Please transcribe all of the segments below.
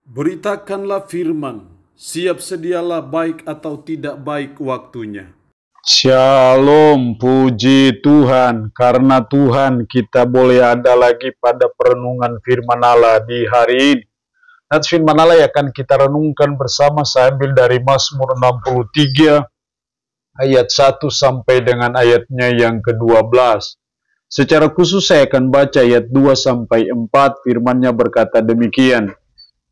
Beritakanlah firman, siap sedialah baik atau tidak baik waktunya. Shalom, puji Tuhan, karena Tuhan kita boleh ada lagi pada perenungan firman Allah di hari ini. Dan firman Allah yang akan kita renungkan bersama saya ambil dari Mazmur 63 ayat 1 sampai dengan ayatnya yang ke-12. Secara khusus saya akan baca ayat 2 sampai 4, firman-Nya berkata demikian.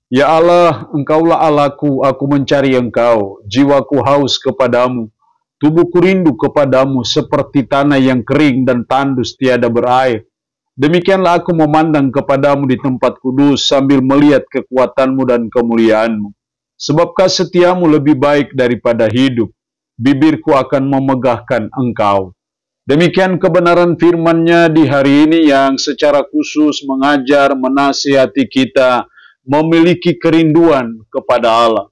Ya Allah, Engkaulah Allahku, aku mencari Engkau, jiwaku haus kepadamu. Tubuhku rindu kepadamu seperti tanah yang kering dan tandus tiada berair. Demikianlah aku memandang kepadamu di tempat kudus sambil melihat kekuatanmu dan kemuliaanmu. Sebabkah setiamu lebih baik daripada hidup, bibirku akan memegahkan Engkau. Demikian kebenaran firman-Nya di hari ini yang secara khusus mengajar, menasihati kita, memiliki kerinduan kepada Allah.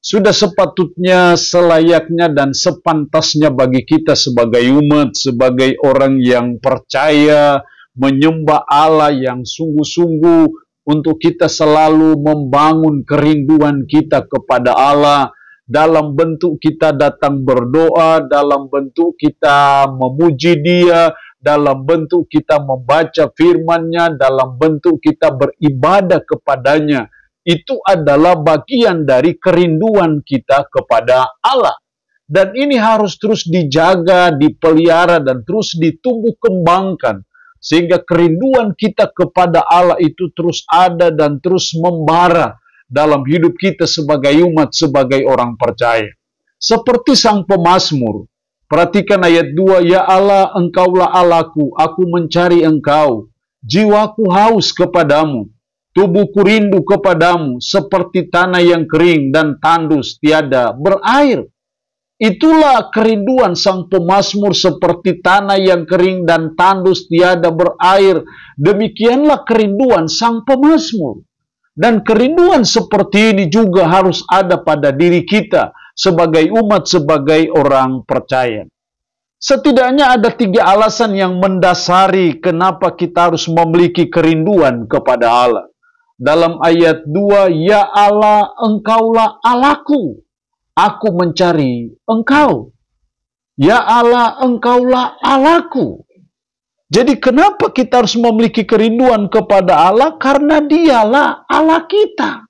Sudah sepatutnya, selayaknya, dan sepantasnya bagi kita sebagai umat, sebagai orang yang percaya, menyembah Allah yang sungguh-sungguh, untuk kita selalu membangun kerinduan kita kepada Allah, dalam bentuk kita datang berdoa, dalam bentuk kita memuji Dia, dalam bentuk kita membaca firman-Nya, dalam bentuk kita beribadah kepadanya. Itu adalah bagian dari kerinduan kita kepada Allah. Dan ini harus terus dijaga, dipelihara, dan terus ditumbuh kembangkan. Sehingga kerinduan kita kepada Allah itu terus ada dan terus membara dalam hidup kita sebagai umat, sebagai orang percaya. Seperti sang pemazmur. Perhatikan ayat 2, Ya Allah, Engkaulah Allahku, aku mencari Engkau. Jiwaku haus kepadamu. Tubuhku rindu kepadamu seperti tanah yang kering dan tandus tiada berair. Itulah kerinduan sang pemazmur, seperti tanah yang kering dan tandus tiada berair. Demikianlah kerinduan sang pemazmur. Dan kerinduan seperti ini juga harus ada pada diri kita sebagai umat, sebagai orang percaya. Setidaknya ada 3 alasan yang mendasari kenapa kita harus memiliki kerinduan kepada Allah. Dalam ayat 2, Ya Allah, Engkaulah Allahku, aku mencari Engkau. Ya Allah, Engkaulah Allahku. Jadi kenapa kita harus memiliki kerinduan kepada Allah? Karena Dialah Allah kita.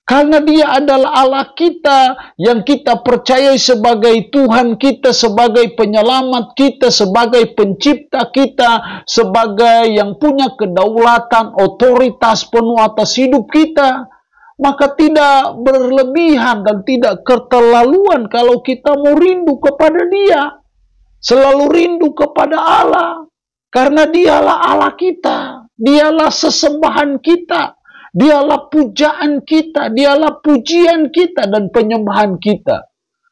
Karena Dia adalah Allah kita yang kita percayai sebagai Tuhan kita, sebagai penyelamat kita, sebagai pencipta kita, sebagai yang punya kedaulatan, otoritas penuh atas hidup kita. Maka tidak berlebihan dan tidak keterlaluan kalau kita mau rindu kepada Dia. Selalu rindu kepada Allah. Karena Dialah Allah kita. Dialah sesembahan kita. Dialah pujaan kita, Dialah pujian kita dan penyembahan kita.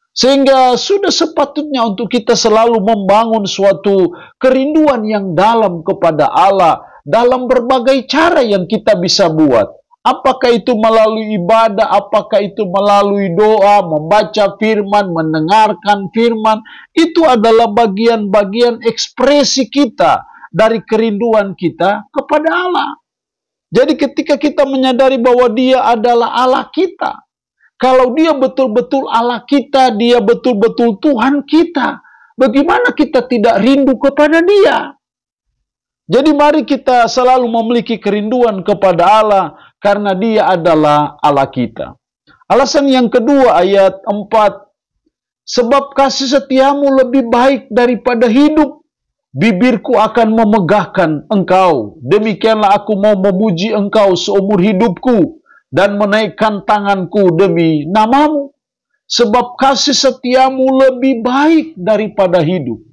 Sehingga sudah sepatutnya untuk kita selalu membangun suatu kerinduan yang dalam kepada Allah dalam berbagai cara yang kita bisa buat. Apakah itu melalui ibadah, apakah itu melalui doa, membaca firman, mendengarkan firman. Itu adalah bagian-bagian ekspresi kita dari kerinduan kita kepada Allah. Jadi ketika kita menyadari bahwa Dia adalah Allah kita, kalau Dia betul-betul Allah kita, Dia betul-betul Tuhan kita, bagaimana kita tidak rindu kepada Dia? Jadi mari kita selalu memiliki kerinduan kepada Allah, karena Dia adalah Allah kita. Alasan yang kedua, ayat 4, sebab kasih setiamu lebih baik daripada hidup, bibirku akan memegahkan Engkau. Demikianlah aku mau memuji Engkau seumur hidupku dan menaikkan tanganku demi namamu. Sebab kasih setiamu lebih baik daripada hidup.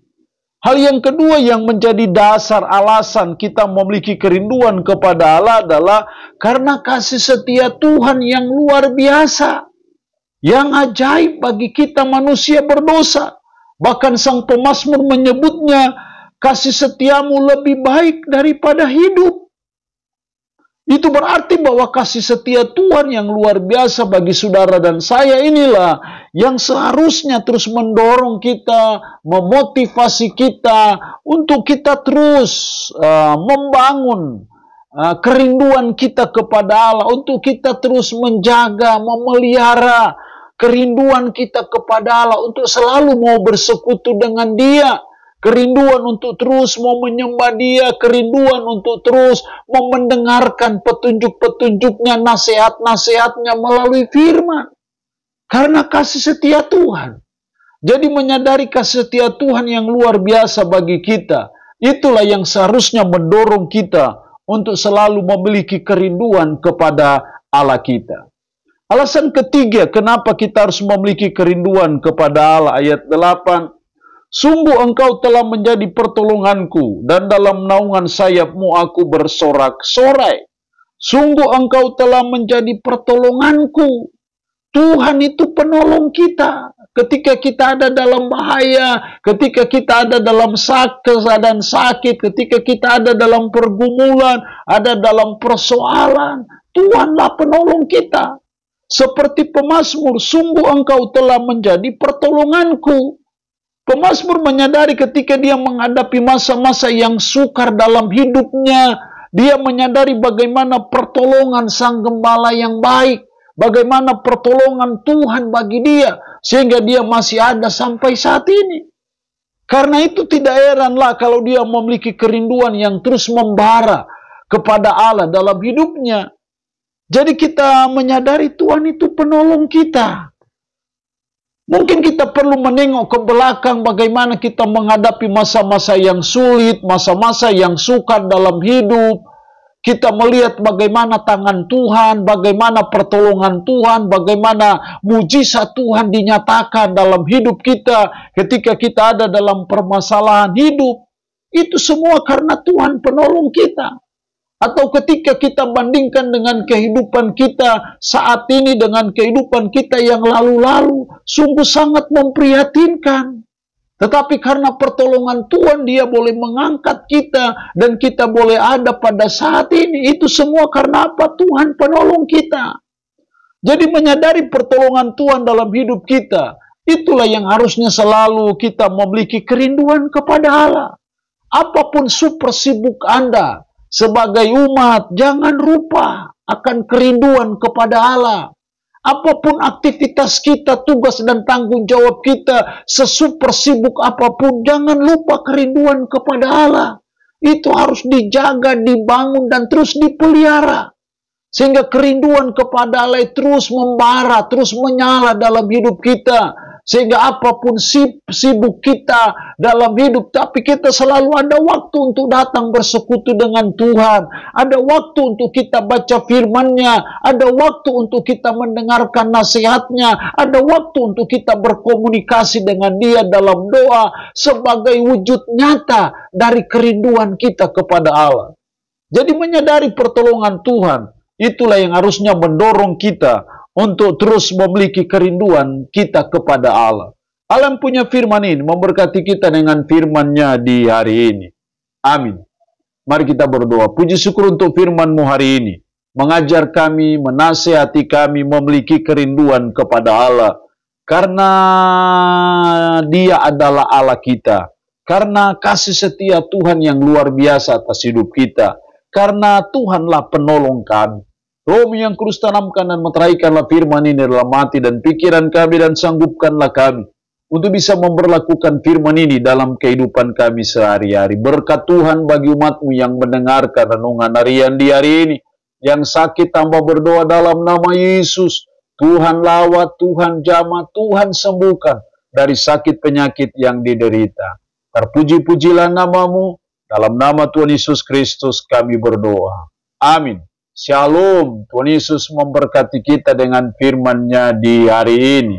Hal yang kedua yang menjadi dasar alasan kita memiliki kerinduan kepada Allah adalah karena kasih setia Tuhan yang luar biasa. Yang ajaib bagi kita manusia berdosa. Bahkan sang pemazmur menyebutnya, kasih setiamu lebih baik daripada hidup. Itu berarti bahwa kasih setia Tuhan yang luar biasa bagi saudara dan saya inilah yang seharusnya terus mendorong kita, memotivasi kita untuk kita terus membangun kerinduan kita kepada Allah, untuk kita terus menjaga, memelihara kerinduan kita kepada Allah, untuk selalu mau bersekutu dengan Dia, kerinduan untuk terus mau menyembah Dia, kerinduan untuk terus mau mendengarkan petunjuk-petunjuknya, nasihat-nasihatnya melalui firman. Karena kasih setia Tuhan. Jadi menyadari kasih setia Tuhan yang luar biasa bagi kita, itulah yang seharusnya mendorong kita untuk selalu memiliki kerinduan kepada Allah kita. Alasan ketiga, kenapa kita harus memiliki kerinduan kepada Allah, ayat 8. Sungguh engkau telah menjadi pertolonganku, dan dalam naungan sayapmu aku bersorak-sorai. Sungguh engkau telah menjadi pertolonganku. Tuhan itu penolong kita. Ketika kita ada dalam bahaya, ketika kita ada dalam keadaan sakit, ketika kita ada dalam pergumulan, ada dalam persoalan, Tuhanlah penolong kita. Seperti pemazmur, sungguh engkau telah menjadi pertolonganku. Pemazmur menyadari ketika dia menghadapi masa-masa yang sukar dalam hidupnya, dia menyadari bagaimana pertolongan Sang Gembala yang baik, bagaimana pertolongan Tuhan bagi dia, sehingga dia masih ada sampai saat ini. Karena itu tidak heranlah kalau dia memiliki kerinduan yang terus membara kepada Allah dalam hidupnya. Jadi kita menyadari Tuhan itu penolong kita. Mungkin kita perlu menengok ke belakang bagaimana kita menghadapi masa-masa yang sulit, masa-masa yang sukar dalam hidup. Kita melihat bagaimana tangan Tuhan, bagaimana pertolongan Tuhan, bagaimana mujizat Tuhan dinyatakan dalam hidup kita ketika kita ada dalam permasalahan hidup. Itu semua karena Tuhan penolong kita. Atau ketika kita bandingkan dengan kehidupan kita saat ini dengan kehidupan kita yang lalu-lalu, sungguh sangat memprihatinkan. Tetapi karena pertolongan Tuhan, Dia boleh mengangkat kita dan kita boleh ada pada saat ini. Itu semua karena apa? Tuhan penolong kita. Jadi menyadari pertolongan Tuhan dalam hidup kita, itulah yang harusnya selalu kita memiliki kerinduan kepada Allah. Apapun super sibuk Anda sebagai umat, jangan lupa akan kerinduan kepada Allah. Apapun aktivitas kita, tugas dan tanggung jawab kita, sesuper sibuk apapun, jangan lupa kerinduan kepada Allah. Itu harus dijaga, dibangun, dan terus dipelihara. Sehingga kerinduan kepada Allah terus membara, terus menyala dalam hidup kita. Sehingga apapun sibuk kita dalam hidup, tapi kita selalu ada waktu untuk datang bersekutu dengan Tuhan. Ada waktu untuk kita baca firman-Nya. Ada waktu untuk kita mendengarkan nasihat-Nya. Ada waktu untuk kita berkomunikasi dengan Dia dalam doa sebagai wujud nyata dari kerinduan kita kepada Allah. Jadi menyadari pertolongan Tuhan, itulah yang harusnya mendorong kita untuk terus memiliki kerinduan kita kepada Allah. Allah yang punya firman ini memberkati kita dengan firman-Nya di hari ini. Amin. Mari kita berdoa. Puji syukur untuk firman-Mu hari ini. Mengajar kami, menasihati kami, memiliki kerinduan kepada Allah. Karena Dia adalah Allah kita. Karena kasih setia Tuhan yang luar biasa atas hidup kita. Karena Tuhanlah penolong kami. Roh yang kudus tanamkan dan meteraikanlah firman ini dalam hati dan pikiran kami, dan sanggupkanlah kami untuk bisa memperlakukan firman ini dalam kehidupan kami sehari-hari. Berkat Tuhan bagi umat-Mu yang mendengarkan renungan harian di hari ini. Yang sakit tambah berdoa dalam nama Yesus. Tuhan lawat, Tuhan jamah, Tuhan sembuhkan dari sakit penyakit yang diderita. Terpuji-pujilah nama-Mu. Dalam nama Tuhan Yesus Kristus kami berdoa. Amin. Shalom, Tuhan Yesus memberkati kita dengan firman-Nya di hari ini.